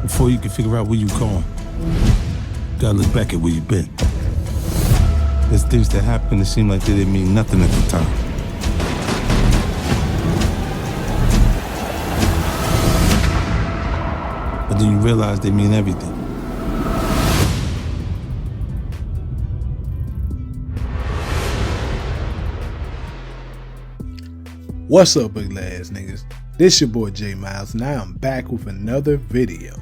Before you can figure out where you're going, you gotta look back at where you've been. There's things that happen that seem like they didn't mean nothing at the time. But then you realize they mean everything. What's up, big ass niggas? This your boy J Miles, and I am back with another video.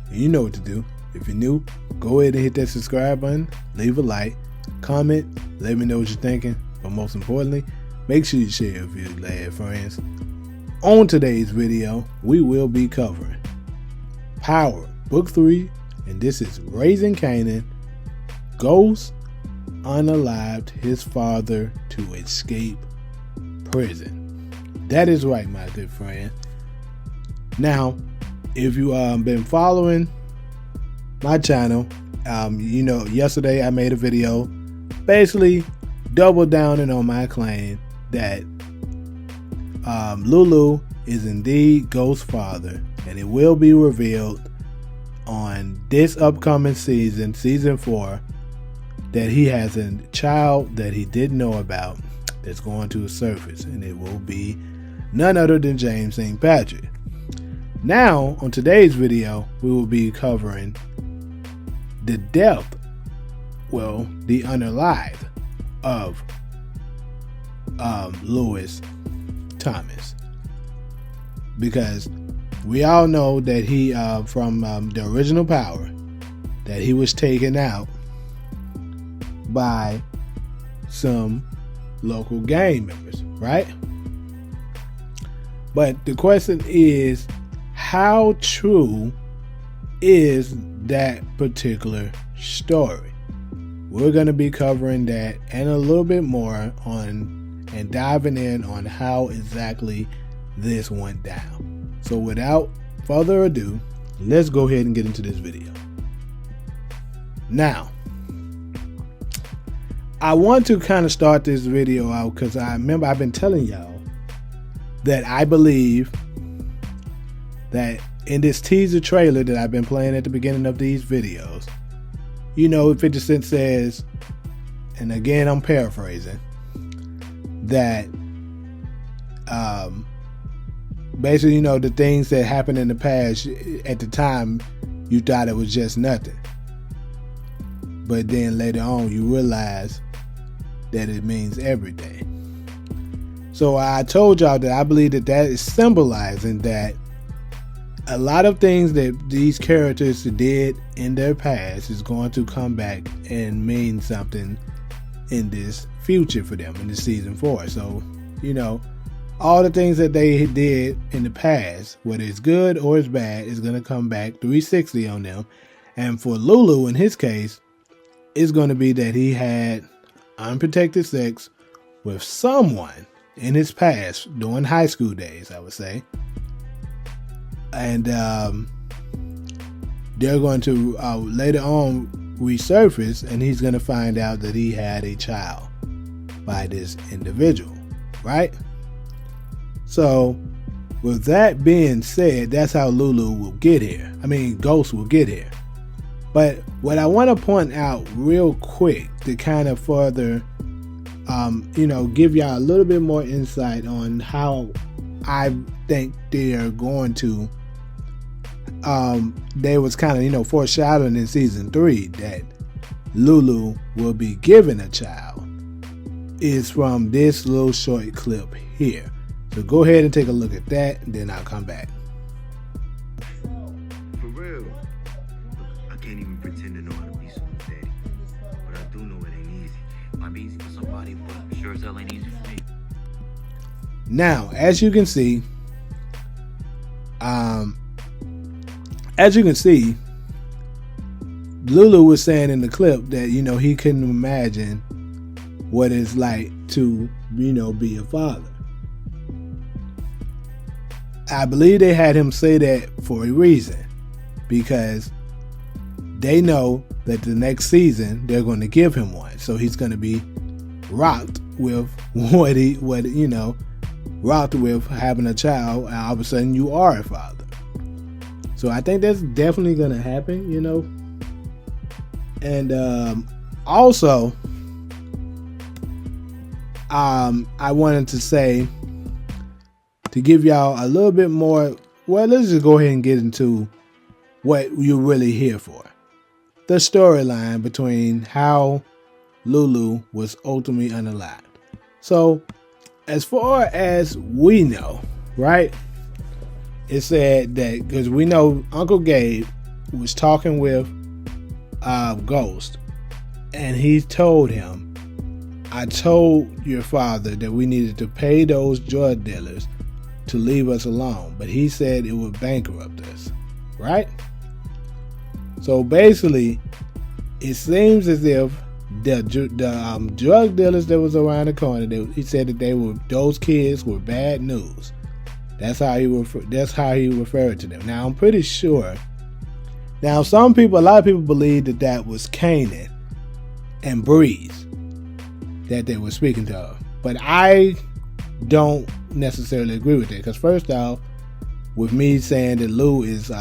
And you know what to do. If you're new, go ahead and hit that subscribe button, leave a like, comment, let me know what you're thinking, but most importantly, make sure you share it with your glad friends. On today's video, we will be covering Power, Book 3, and this is Raising Kanan. Ghost unalived his father to escape prison. That is right, my good friend. Now, if you been following my channel, you know, yesterday I made a video basically double downing on my claim that Lulu is indeed Ghost's father, and it will be revealed on this upcoming season, season 4, that he has a child that he didn't know about that's going to surface, and it will be none other than James St. Patrick. Now, on today's video, we will be covering the death, well, the unalive of Lewis Thomas, because we all know that he from the original Power, that he was taken out by some local gang members, right? But the question is, how true is that particular story? We're going to be covering that and a little bit more on and diving in on how exactly this went down. So without further ado, let's go ahead and get into this video. Now, I want to kind of start this video out because I remember I've been telling y'all that I believe that in this teaser trailer that I've been playing at the beginning of these videos, you know, 50 Cent says, and again I'm paraphrasing, that basically, you know, the things that happened in the past, at the time you thought it was just nothing, but then later on you realize that it means everything. So I told y'all that I believe that that is symbolizing that a lot of things that these characters did in their past is going to come back and mean something in this future for them in the season 4. So, you know, all the things that they did in the past, whether it's good or it's bad, is going to come back 360 on them. And for Lulu, in his case, it's going to be that he had unprotected sex with someone in his past during high school days, I would say. And they're going to later on resurface, and he's going to find out that he had a child by this individual, right? So with that being said, that's how Lulu will get here. I mean, Ghost will get here. But what I want to point out real quick to kind of further you know, give y'all a little bit more insight on how I think they are going to they was kind of, you know, foreshadowing in season 3 that Lulu will be given a child, is from this little short clip here. So go ahead and take a look at that, and then I'll come back. For real, look, I can't even pretend to know how to be someone's daddy, but I do know it ain't easy. It might be easy for somebody, but sure as hell ain't easy for me. Now, as you can see, Lulu was saying in the clip that, you know, he couldn't imagine what it's like to, you know, be a father. I believe they had him say that for a reason, because they know that the next season they're going to give him one. So he's going to be rocked with rocked with having a child, and all of a sudden you are a father. So I think that's definitely going to happen, you know. And also, I wanted to say, to give y'all a little bit more, well, let's just go ahead and get into what you're really here for. The storyline between how Lulu was ultimately unalived. So, as far as we know, right, it said that, because we know Uncle Gabe was talking with Ghost, and he told him, I told your father that we needed to pay those drug dealers to leave us alone, but he said it would bankrupt us, right? So basically, it seems as if the drug dealers that was around the corner, he said that those kids were bad news. That's how he referred to them. Now I'm pretty sure. Now a lot of people believe that was Kanan and Breeze that they were speaking to, but I don't necessarily agree with that, because first off, with me saying that Lou is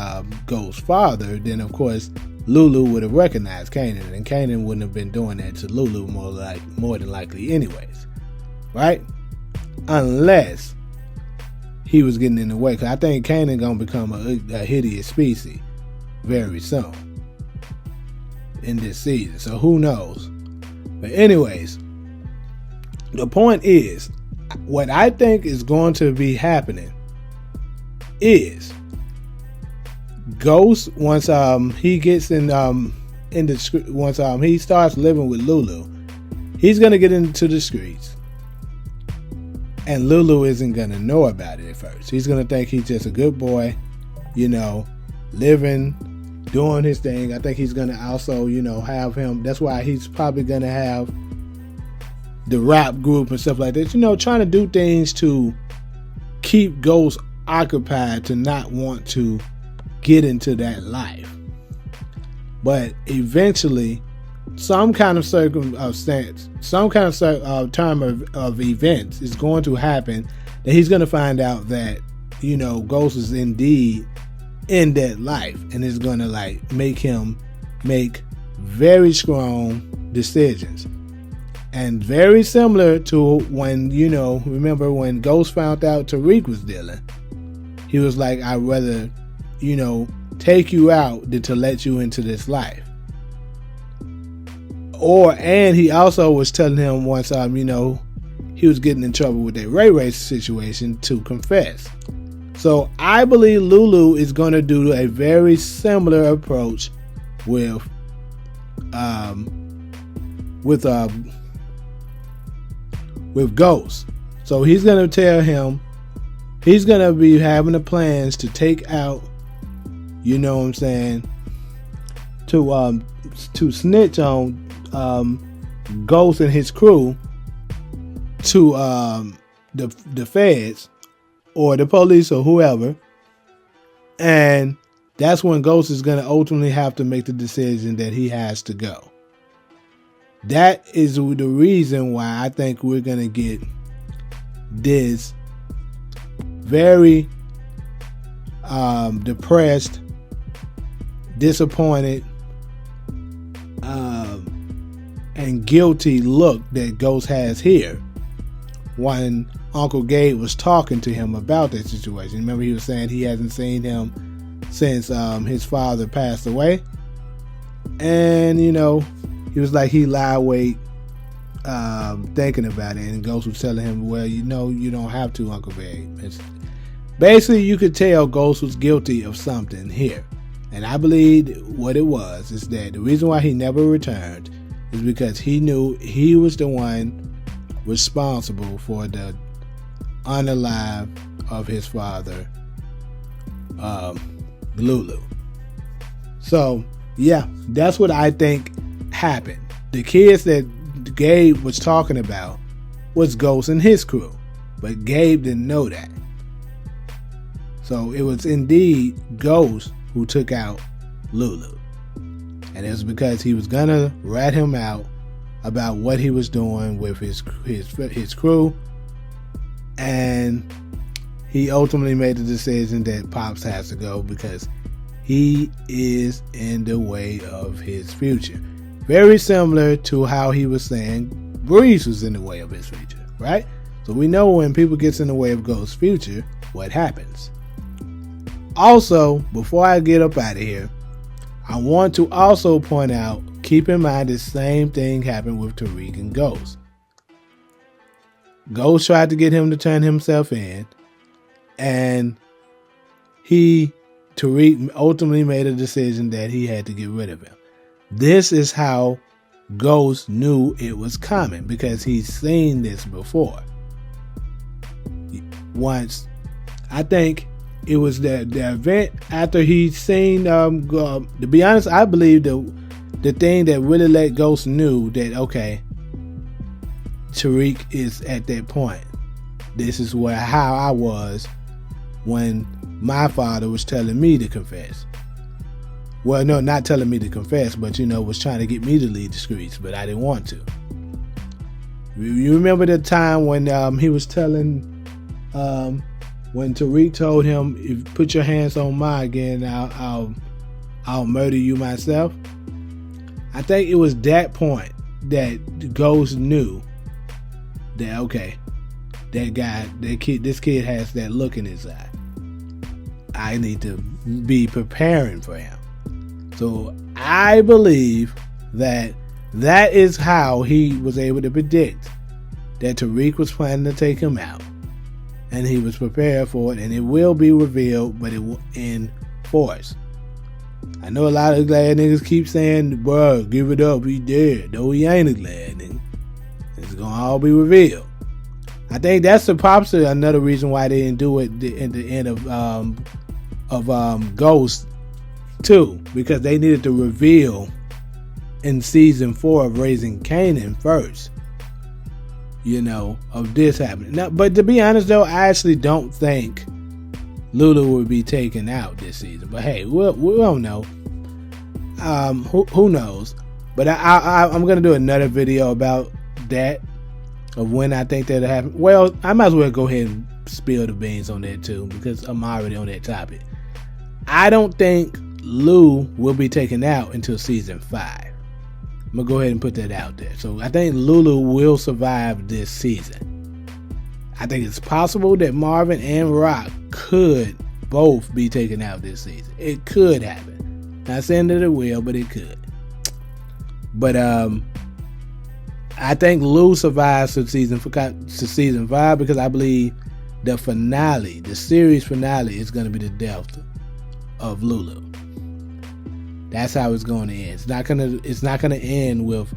Ghost's father, then of course Lulu would have recognized Kanan, and Kanan wouldn't have been doing that to Lulu more than likely anyways, right? Unless he was getting in the way, because I think Kanan gonna become a hideous species very soon in this season, so who knows. But anyways, the point is, what I think is going to be happening is Ghost, once he gets once he starts living with Lulu, he's gonna get into the streets, and Lulu isn't gonna know about it at first. He's gonna think he's just a good boy, you know, living, doing his thing. I think he's gonna also, you know, have him. That's why he's probably gonna have the rap group and stuff like that, you know, trying to do things to keep Ghost occupied, to not want to get into that life. But eventually, some kind of circumstance, some kind of term of events is going to happen that he's going to find out that, you know, Ghost is indeed in that life, and it's going to like make him make very strong decisions. And very similar to when, you know, remember when Ghost found out Tariq was dealing, he was like, I'd rather, you know, take you out than to let you into this life. And he also was telling him once, you know, he was getting in trouble with that Ray situation, to confess. So I believe Lulu is going to do a very similar approach with Ghost. So he's going to tell him, he's going to be having the plans to take out, you know what I'm saying, to snitch on Ghost and his crew to the feds or the police or whoever. And that's when Ghost is going to ultimately have to make the decision that he has to go. That is the reason why I think we're going to get this very depressed, disappointed, and guilty look that Ghost has here when Uncle Gabe was talking to him about that situation. Remember, he was saying he hasn't seen him since his father passed away. And, you know, he was like, he lie awake thinking about it. And Ghost was telling him, well, you know, you don't have to, Uncle Gabe. Basically, you could tell Ghost was guilty of something here. And I believe what it was is that the reason why he never returned is because he knew he was the one responsible for the unalive of his father, Lulu. So, yeah, that's what I think happened. The kids that Gabe was talking about was Ghost and his crew, but Gabe didn't know that. So it was indeed Ghost who took out Lulu. And it was because he was gonna rat him out about what he was doing with his crew. And he ultimately made the decision that Pops has to go because He is in the way of his future. Very similar to how he was saying Breeze was in the way of his future, right? So we know when people gets in the way of Ghost's future, what happens. Also, before I get up out of here, I want to also point out, keep in mind the same thing happened with Tariq and Ghost. Ghost tried to get him to turn himself in, and Tariq ultimately made a decision that he had to get rid of him. This is how Ghost knew it was coming, because he's seen this before. Once, I think it was the event after he'd seen, to be honest, I believe the thing that really let Ghost knew that, okay, Tariq is at that point. This is how I was when my father was telling me to confess. Well, no, not telling me to confess, but, was trying to get me to leave the streets, but I didn't want to. You remember the time when he was telling, when Tariq told him, if you put your hands on mine again, I'll murder you myself? I think it was that point that Ghost knew that, okay, this kid has that look in his eye. I need to be preparing for him. So I believe that is how he was able to predict that Tariq was planning to take him out. And he was prepared for it, and it will be revealed, but it will in force. I know a lot of glad niggas keep saying, bro, give it up, he dead. No, he ain't a glad nigga. It's gonna all be revealed. I think that's possibly another reason why they didn't do it in the end of Ghost 2, because they needed to reveal in season 4 of Raising Kanan first, of this happening. Now, but to be honest though, I actually don't think Lulu will be taken out this season. But hey, we don't know. Who knows? But I'm gonna do another video about that, of when I think that'll happen. Well, I might as well go ahead and spill the beans on that too, because I'm already on that topic. I don't think Lou will be taken out until season 5. I'm gonna go ahead and put that out there. So I think Lulu will survive this season. I think it's possible that Marvin and Rock could both be taken out this season. It could happen. Not saying that it will, but it could. But I think Lou survives to season 5, because I believe the finale, the series finale, is going to be the death of Lulu. That's how it's going to end. It's not gonna end with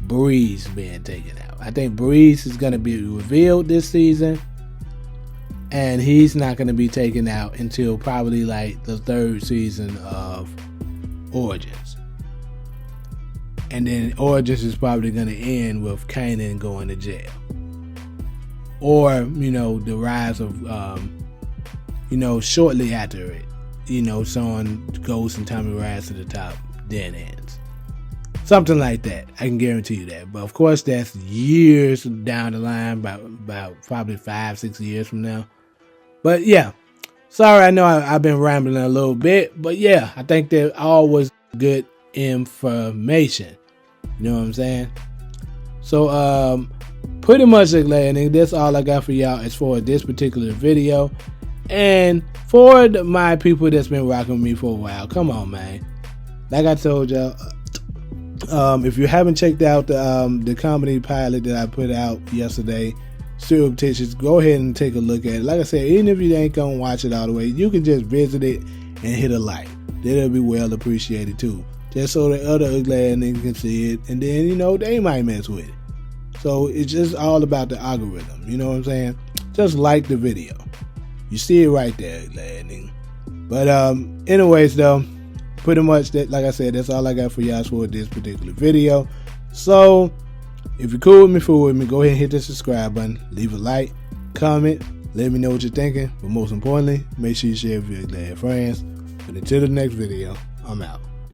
Breeze being taken out. I think Breeze is going to be revealed this season, and he's not going to be taken out until probably like the 3rd season of Origins. And then Origins is probably going to end with Kanan going to jail. Or, the rise of, shortly after it, someone Ghost and Tommy rise to the top, then ends. Something like that. I can guarantee you that. But of course, that's years down the line, about probably 5-6 years from now. But yeah, sorry, I know I've been rambling a little bit, but yeah, I think that all was good information. You know what I'm saying? So, pretty much, that's all I got for y'all as far as this particular video. And for my people that's been rocking with me for a while, come on, man. Like I told y'all, if you haven't checked out the comedy pilot that I put out yesterday, Surreptitious, go ahead and take a look at it. Like I said, even if you ain't gonna watch it all the way, you can just visit it and hit a like. That'll be well appreciated too. Just so the other glad niggas can see it, and then they might mess with it. So it's just all about the algorithm. You know what I'm saying? Just like the video. You see it right there, glad nigga. But anyways though, pretty much that, like I said, that's all I got for y'all for this particular video. So if you're cool with me, go ahead and hit the subscribe button, leave a like, comment, let me know what you're thinking. But most importantly, make sure you share with your glad friends. But until the next video, I'm out.